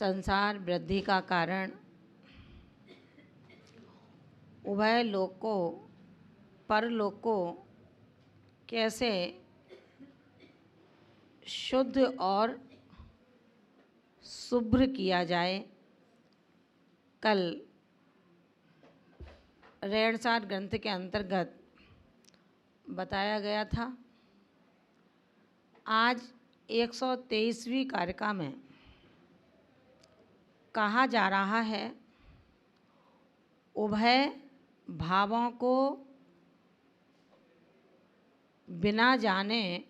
संसार वृद्धि का कारण उभय लोकों परलोकों कैसे शुद्ध और शुभ्र किया जाए, कल रेणसार ग्रंथ के अंतर्गत बताया गया था। आज 123वीं कारिका में कहा जा रहा है, उभय भावों को बिना जाने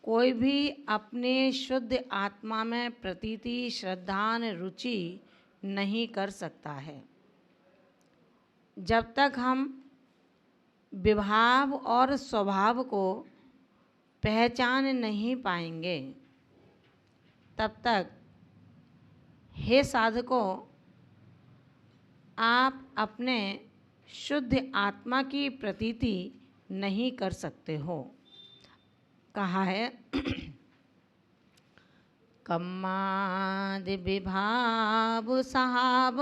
कोई भी अपने शुद्ध आत्मा में प्रतीति श्रद्धान रुचि नहीं कर सकता है। जब तक हम विभाव और स्वभाव को पहचान नहीं पाएंगे, तब तक हे साधकों, आप अपने शुद्ध आत्मा की प्रतीति नहीं कर सकते हो। कहा है कम्मादि विभाव सहाव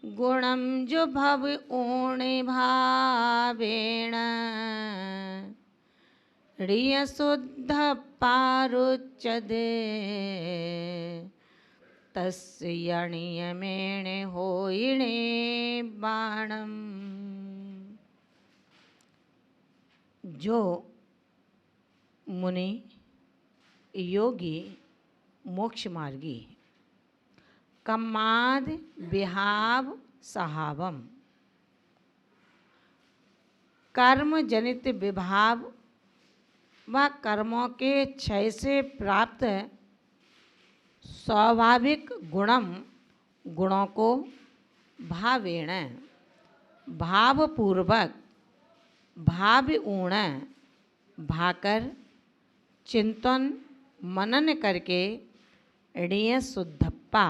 गुणम जो भव ऊणे भावेण रिय शुद्ध पारुच्यते तस्य नियमेण होइणे बाणम। जो मुनि योगी मोक्ष मार्गी कम्माद विहाव सहावम, कर्म जनित विभाव व कर्मों के क्षय से प्राप्त स्वाभाविक गुणों को भावेण भावपूर्वक भावपूर्ण भाकर चिंतन मनन करके ऋय शुद्धप्पा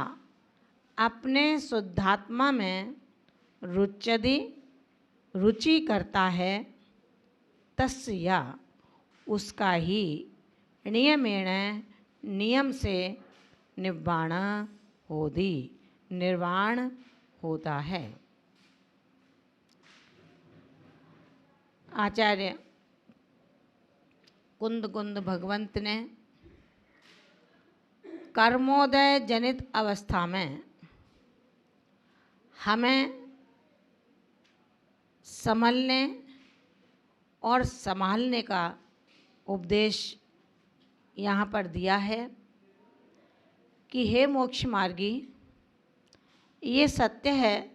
अपने शुद्धात्मा में रुचि करता है, तस्य उसका ही नियमेण नियम से निर्वाण होता है। आचार्य कुंद भगवंत ने कर्मोदय जनित अवस्था में हमें संभलने और संभालने का उपदेश यहाँ पर दिया है कि हे मोक्ष मार्गी, ये सत्य है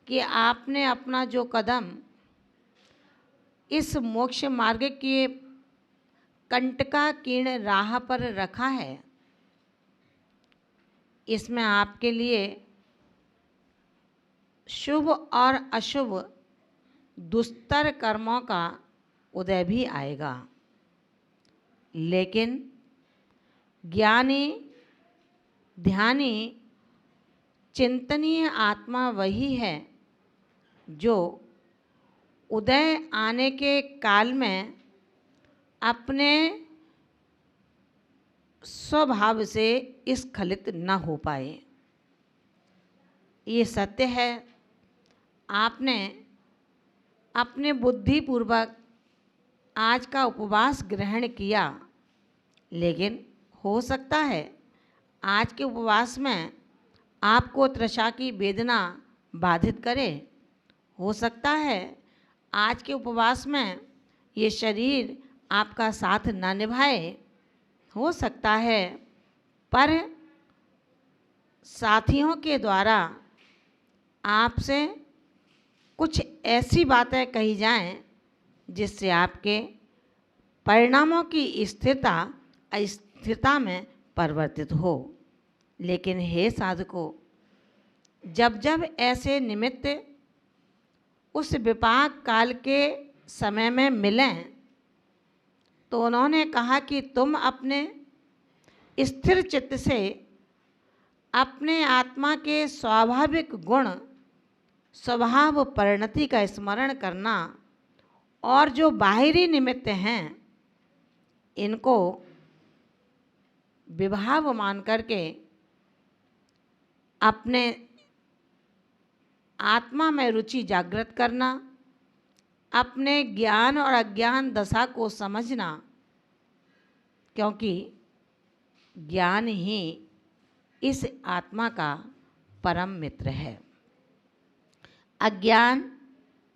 कि आपने अपना जो कदम इस मोक्ष मार्ग के कंटकाकीर्ण राह पर रखा है, इसमें आपके लिए शुभ और अशुभ दुस्तर कर्मों का उदय भी आएगा, लेकिन ज्ञानी ध्यानी चिंतनीय आत्मा वही है जो उदय आने के काल में अपने स्वभाव से स्खलित न हो पाए। ये सत्य है। आपने अपने बुद्धिपूर्वक आज का उपवास ग्रहण किया, लेकिन हो सकता है आज के उपवास में आपको तृषा की वेदना बाधित करे। हो सकता है आज के उपवास में ये शरीर आपका साथ न निभाए। हो सकता है पर साथियों के द्वारा आपसे कुछ ऐसी बातें कही जाएं जिससे आपके परिणामों की स्थिरता अस्थिरता में परिवर्तित हो। लेकिन हे साधकों, जब जब ऐसे निमित्त उस विपाक काल के समय में मिलें, तो उन्होंने कहा कि तुम अपने स्थिर चित्त से अपने आत्मा के स्वाभाविक गुण स्वभाव परिणति का स्मरण करना और जो बाहरी निमित्त हैं इनको विभाव मान करके अपने आत्मा में रुचि जागृत करना, अपने ज्ञान और अज्ञान दशा को समझना, क्योंकि ज्ञान ही इस आत्मा का परम मित्र है। अज्ञान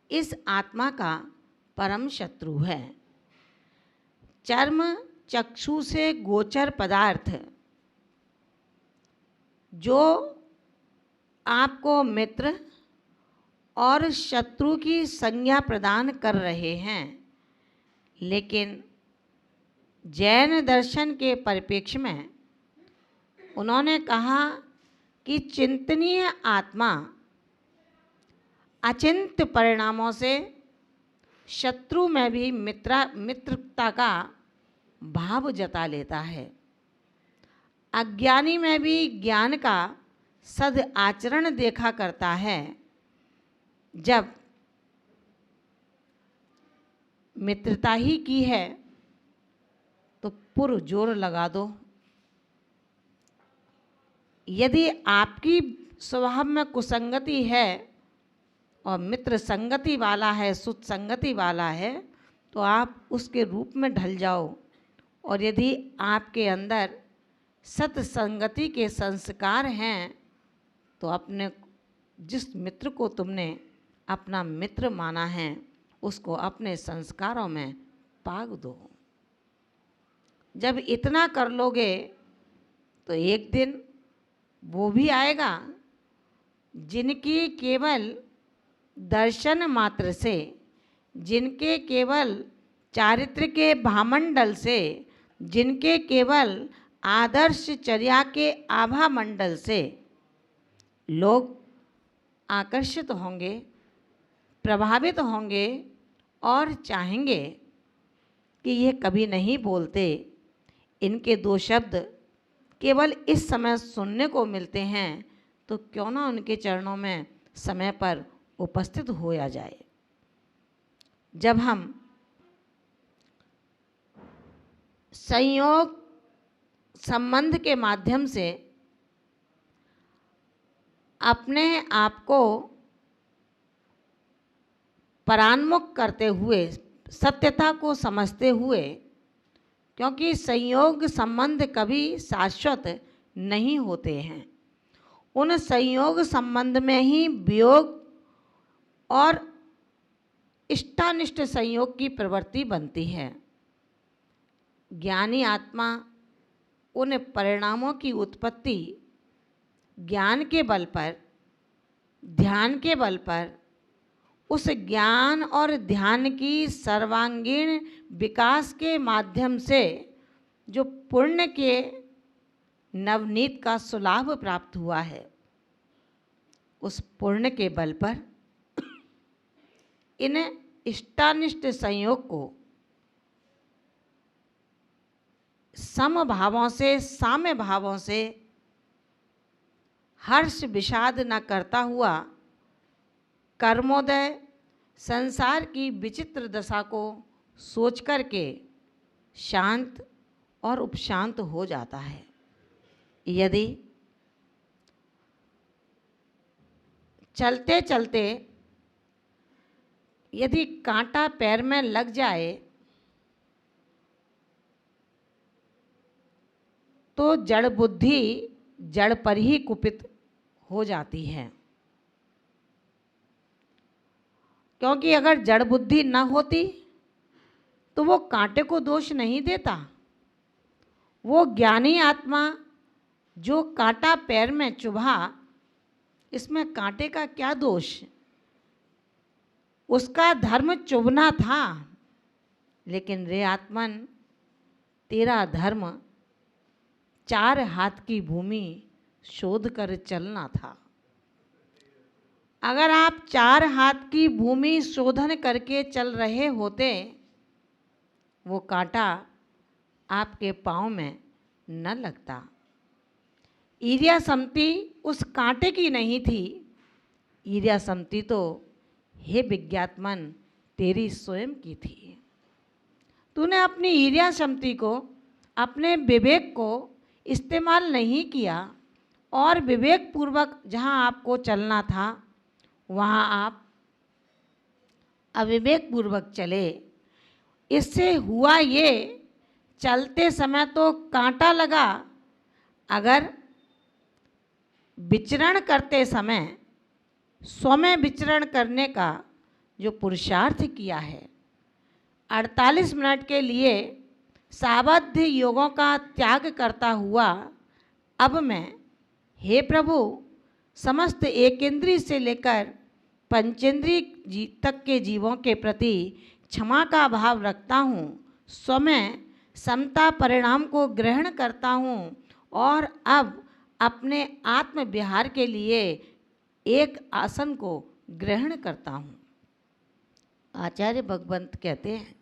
इस आत्मा का परम शत्रु है। चर्म चक्षु से गोचर पदार्थ जो आपको मित्र और शत्रु की संज्ञा प्रदान कर रहे हैं, लेकिन जैन दर्शन के परिप्रेक्ष्य में उन्होंने कहा कि चिंतनीय आत्मा अचिंत्य परिणामों से शत्रु में भी मित्रता का भाव जता लेता है। अज्ञानी में भी ज्ञान का सद आचरण देखा करता है। जब मित्रता ही की है तो पुरजोर लगा दो। यदि आपकी स्वभाव में कुसंगति है और मित्र संगति वाला है, सुत संगति वाला है, तो आप उसके रूप में ढल जाओ। और यदि आपके अंदर सत्संगति के संस्कार हैं तो अपने जिस मित्र को तुमने अपना मित्र माना है उसको अपने संस्कारों में पाग दो। जब इतना कर लोगे तो एक दिन वो भी आएगा जिनकी केवल दर्शन मात्र से, जिनके केवल चारित्र के भामंडल से, जिनके केवल आदर्श चर्या के आभा मंडल से लोग आकर्षित होंगे, प्रभावित होंगे और चाहेंगे कि ये कभी नहीं बोलते, इनके दो शब्द केवल इस समय सुनने को मिलते हैं, तो क्यों ना उनके चरणों में समय पर उपस्थित होया जाए। जब हम संयोग संबंध के माध्यम से अपने आप को परान्मुख करते हुए, सत्यता को समझते हुए, क्योंकि संयोग संबंध कभी शाश्वत नहीं होते हैं, उन संयोग संबंध में ही वियोग और इष्टानिष्ट संयोग की प्रवृत्ति बनती है। ज्ञानी आत्मा उन परिणामों की उत्पत्ति ज्ञान के बल पर, ध्यान के बल पर, उस ज्ञान और ध्यान की सर्वांगीण विकास के माध्यम से जो पुण्य के नवनीत का सुलाभ प्राप्त हुआ है, उस पुण्य के बल पर इन इष्टानिष्ट संयोग को समभावों से, साम्य भावों से हर्ष विषाद न करता हुआ कर्मोदय संसार की विचित्र दशा को सोच करके शांत और उपशांत हो जाता है। यदि चलते चलते यदि कांटा पैर में लग जाए तो जड़ बुद्धि जड़ पर ही कुपित हो जाती है, क्योंकि अगर जड़ बुद्धि न होती तो वो कांटे को दोष नहीं देता। वो ज्ञानी आत्मा जो कांटा पैर में चुभा, इसमें कांटे का क्या दोष? उसका धर्म चुभना था, लेकिन रे आत्मन, तेरा धर्म 4 हाथ की भूमि शोध कर चलना था। अगर आप 4 हाथ की भूमि शोधन करके चल रहे होते, वो कांटा आपके पाँव में न लगता। ईर्ष्या समती उस कांटे की नहीं थी, ईर्ष्या समती तो हे विज्ञात्मन तेरी स्वयं की थी। तूने अपनी ईर्ष्या समती को, अपने विवेक को इस्तेमाल नहीं किया और विवेक पूर्वक जहाँ आपको चलना था वहाँ आप अविवेक पूर्वक चले। इससे हुआ ये, चलते समय तो कांटा लगा, अगर विचरण करते समय स्वयं विचरण करने का जो पुरुषार्थ किया है, 48 मिनट के लिए सावध योगों का त्याग करता हुआ अब मैं, हे प्रभु, समस्त एकेंद्रीय से लेकर पंचेंद्रीय तक के जीवों के प्रति क्षमा का भाव रखता हूँ, स्वयं समता परिणाम को ग्रहण करता हूँ और अब अपने आत्म विहार के लिए एक आसन को ग्रहण करता हूँ। आचार्य भगवंत कहते हैं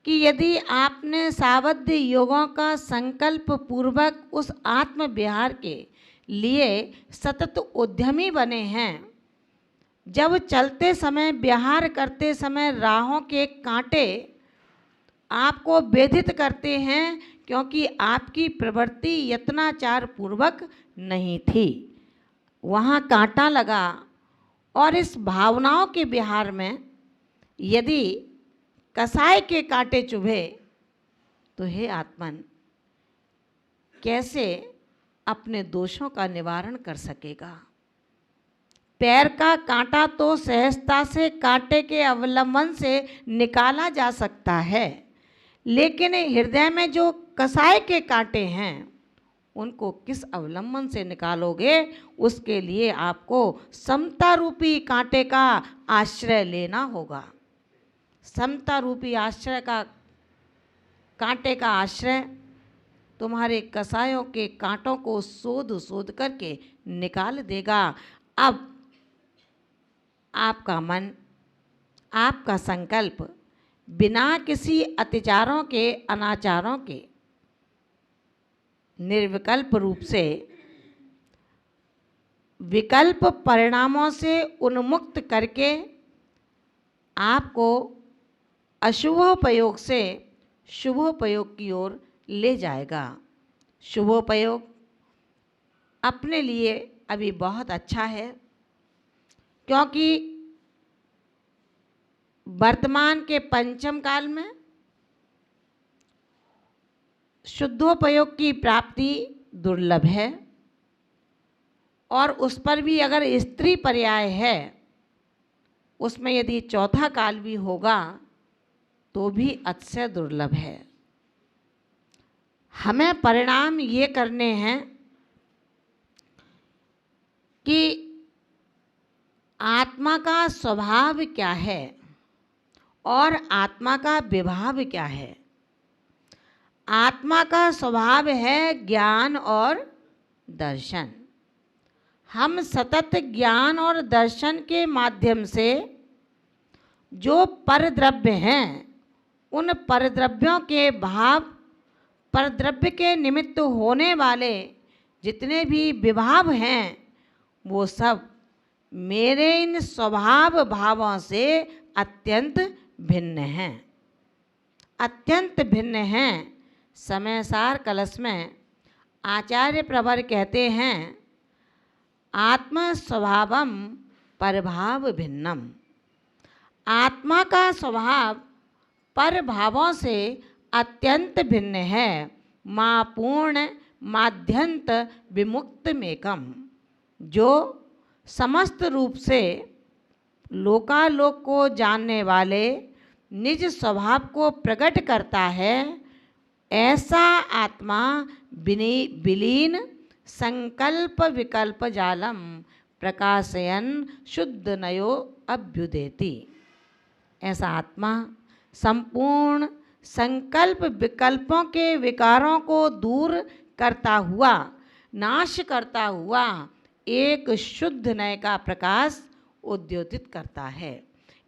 कि यदि आपने सावध योगों का संकल्प पूर्वक उस आत्म विहार के लिए सतत उद्यमी बने हैं, जब चलते समय विहार करते समय राहों के कांटे आपको वेधित करते हैं, क्योंकि आपकी प्रवृत्ति यत्नाचार पूर्वक नहीं थी, वहाँ कांटा लगा, और इस भावनाओं के विहार में यदि कसाय के कांटे चुभे तो हे आत्मन, कैसे अपने दोषों का निवारण कर सकेगा। पैर का कांटा तो सहजता से कांटे के अवलंबन से निकाला जा सकता है, लेकिन हृदय में जो कसाय के कांटे हैं उनको किस अवलंबन से निकालोगे। उसके लिए आपको समता रूपी कांटे का आश्रय लेना होगा। समता रूपी आश्रय का, कांटे का आश्रय तुम्हारे कसायों के कांटों को सोध सोध करके निकाल देगा। अब आपका मन, आपका संकल्प बिना किसी अत्याचारों के, अनाचारों के निर्विकल्प रूप से विकल्प परिणामों से उन्मुक्त करके आपको अशुभोपयोग से शुभोपयोग की ओर ले जाएगा। शुभोपयोग अपने लिए अभी बहुत अच्छा है, क्योंकि वर्तमान के पंचम काल में शुद्धोपयोग की प्राप्ति दुर्लभ है, और उस पर भी अगर स्त्री पर्याय है, उसमें यदि चौथा काल भी होगा तो भी अतिशय दुर्लभ है। हमें परिणाम ये करने हैं कि आत्मा का स्वभाव क्या है और आत्मा का विभाव क्या है। आत्मा का स्वभाव है ज्ञान और दर्शन। हम सतत ज्ञान और दर्शन के माध्यम से जो परद्रव्य हैं, उन परद्रव्यों के भाव, परद्रव्य के निमित्त होने वाले जितने भी विभाव हैं, वो सब मेरे इन स्वभाव भावों से अत्यंत भिन्न हैं, अत्यंत भिन्न हैं। समयसार कलश में आचार्य प्रवर कहते हैं, आत्मा स्वभावम परभाव भिन्नम। आत्मा का स्वभाव पर भावों से अत्यंत भिन्न है। माँ पूर्ण माध्यंत विमुक्त मेकम, जो समस्त रूप से लोकालोक को जानने वाले निज स्वभाव को प्रकट करता है, ऐसा आत्मा विलीन संकल्प विकल्प जालम प्रकाशयन शुद्ध नयो अभ्युदेति। ऐसा आत्मा संपूर्ण संकल्प विकल्पों के विकारों को दूर करता हुआ, नाश करता हुआ एक शुद्ध नय का प्रकाश उद्योतित करता है,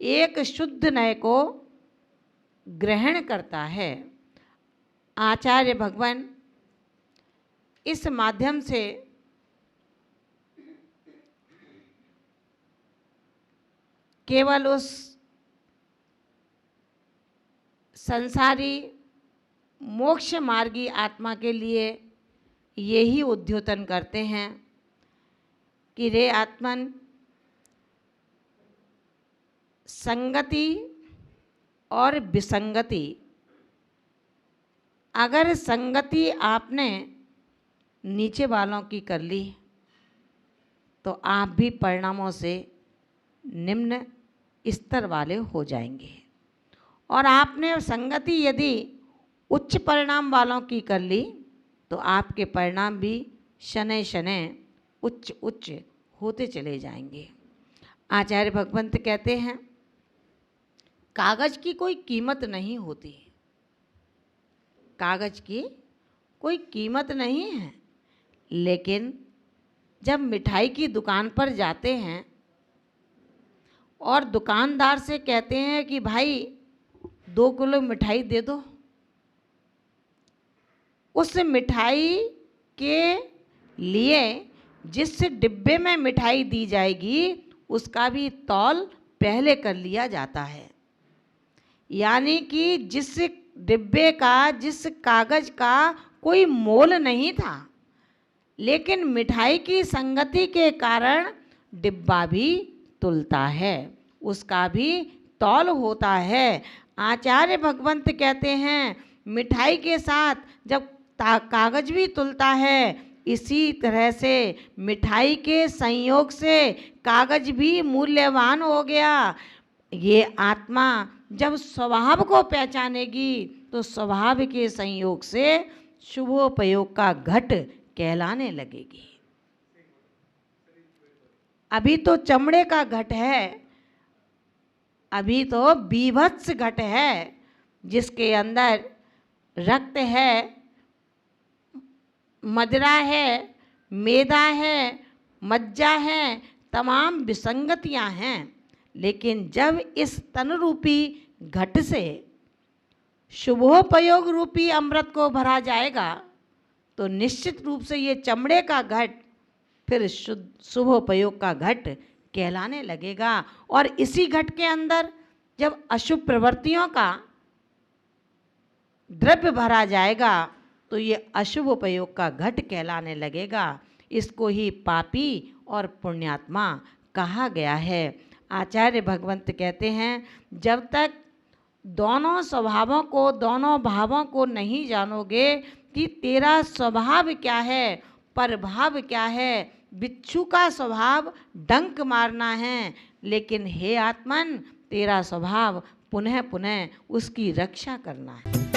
एक शुद्ध नय को ग्रहण करता है। आचार्य भगवान इस माध्यम से केवल उस संसारी मोक्ष मार्गी आत्मा के लिए यही उद्योतन करते हैं कि रे आत्मन, संगति और विसंगति, अगर संगति आपने नीचे वालों की कर ली तो आप भी परिणामों से निम्न स्तर वाले हो जाएंगे, और आपने संगति यदि उच्च परिणाम वालों की कर ली तो आपके परिणाम भी शनै शनै उच्च उच्च होते चले जाएंगे। आचार्य भगवंत कहते हैं, कागज की कोई कीमत नहीं होती, कागज की कोई कीमत नहीं है, लेकिन जब मिठाई की दुकान पर जाते हैं और दुकानदार से कहते हैं कि भाई 2 किलो मिठाई दे दो, उस मिठाई के लिए जिस डिब्बे में मिठाई दी जाएगी उसका भी तौल पहले कर लिया जाता है। यानी कि जिस डिब्बे का, जिस कागज का कोई मोल नहीं था, लेकिन मिठाई की संगति के कारण डिब्बा भी तुलता है, उसका भी तौल होता है। आचार्य भगवंत कहते हैं, मिठाई के साथ जब कागज भी तुलता है, इसी तरह से मिठाई के संयोग से कागज भी मूल्यवान हो गया। ये आत्मा जब स्वभाव को पहचानेगी तो स्वभाव के संयोग से शुभोपयोग का घट कहलाने लगेगी। अभी तो चमड़े का घट है, अभी तो बीभत्स घट है, जिसके अंदर रक्त है, मदिरा है, मैदा है, मज्जा है, तमाम विसंगतियां हैं। लेकिन जब इस तन रूपी घट से शुभोपयोग रूपी अमृत को भरा जाएगा तो निश्चित रूप से ये चमड़े का घट फिर शुभोपयोग का घट कहलाने लगेगा। और इसी घट के अंदर जब अशुभ प्रवृत्तियों का द्रव्य भरा जाएगा तो ये अशुभ उपयोग का घट कहलाने लगेगा। इसको ही पापी और पुण्यात्मा कहा गया है। आचार्य भगवंत कहते हैं, जब तक दोनों स्वभावों को, दोनों भावों को नहीं जानोगे कि तेरा स्वभाव क्या है, प्रभाव क्या है। बिच्छू का स्वभाव डंक मारना है, लेकिन हे आत्मन, तेरा स्वभाव पुनः पुनः उसकी रक्षा करना है।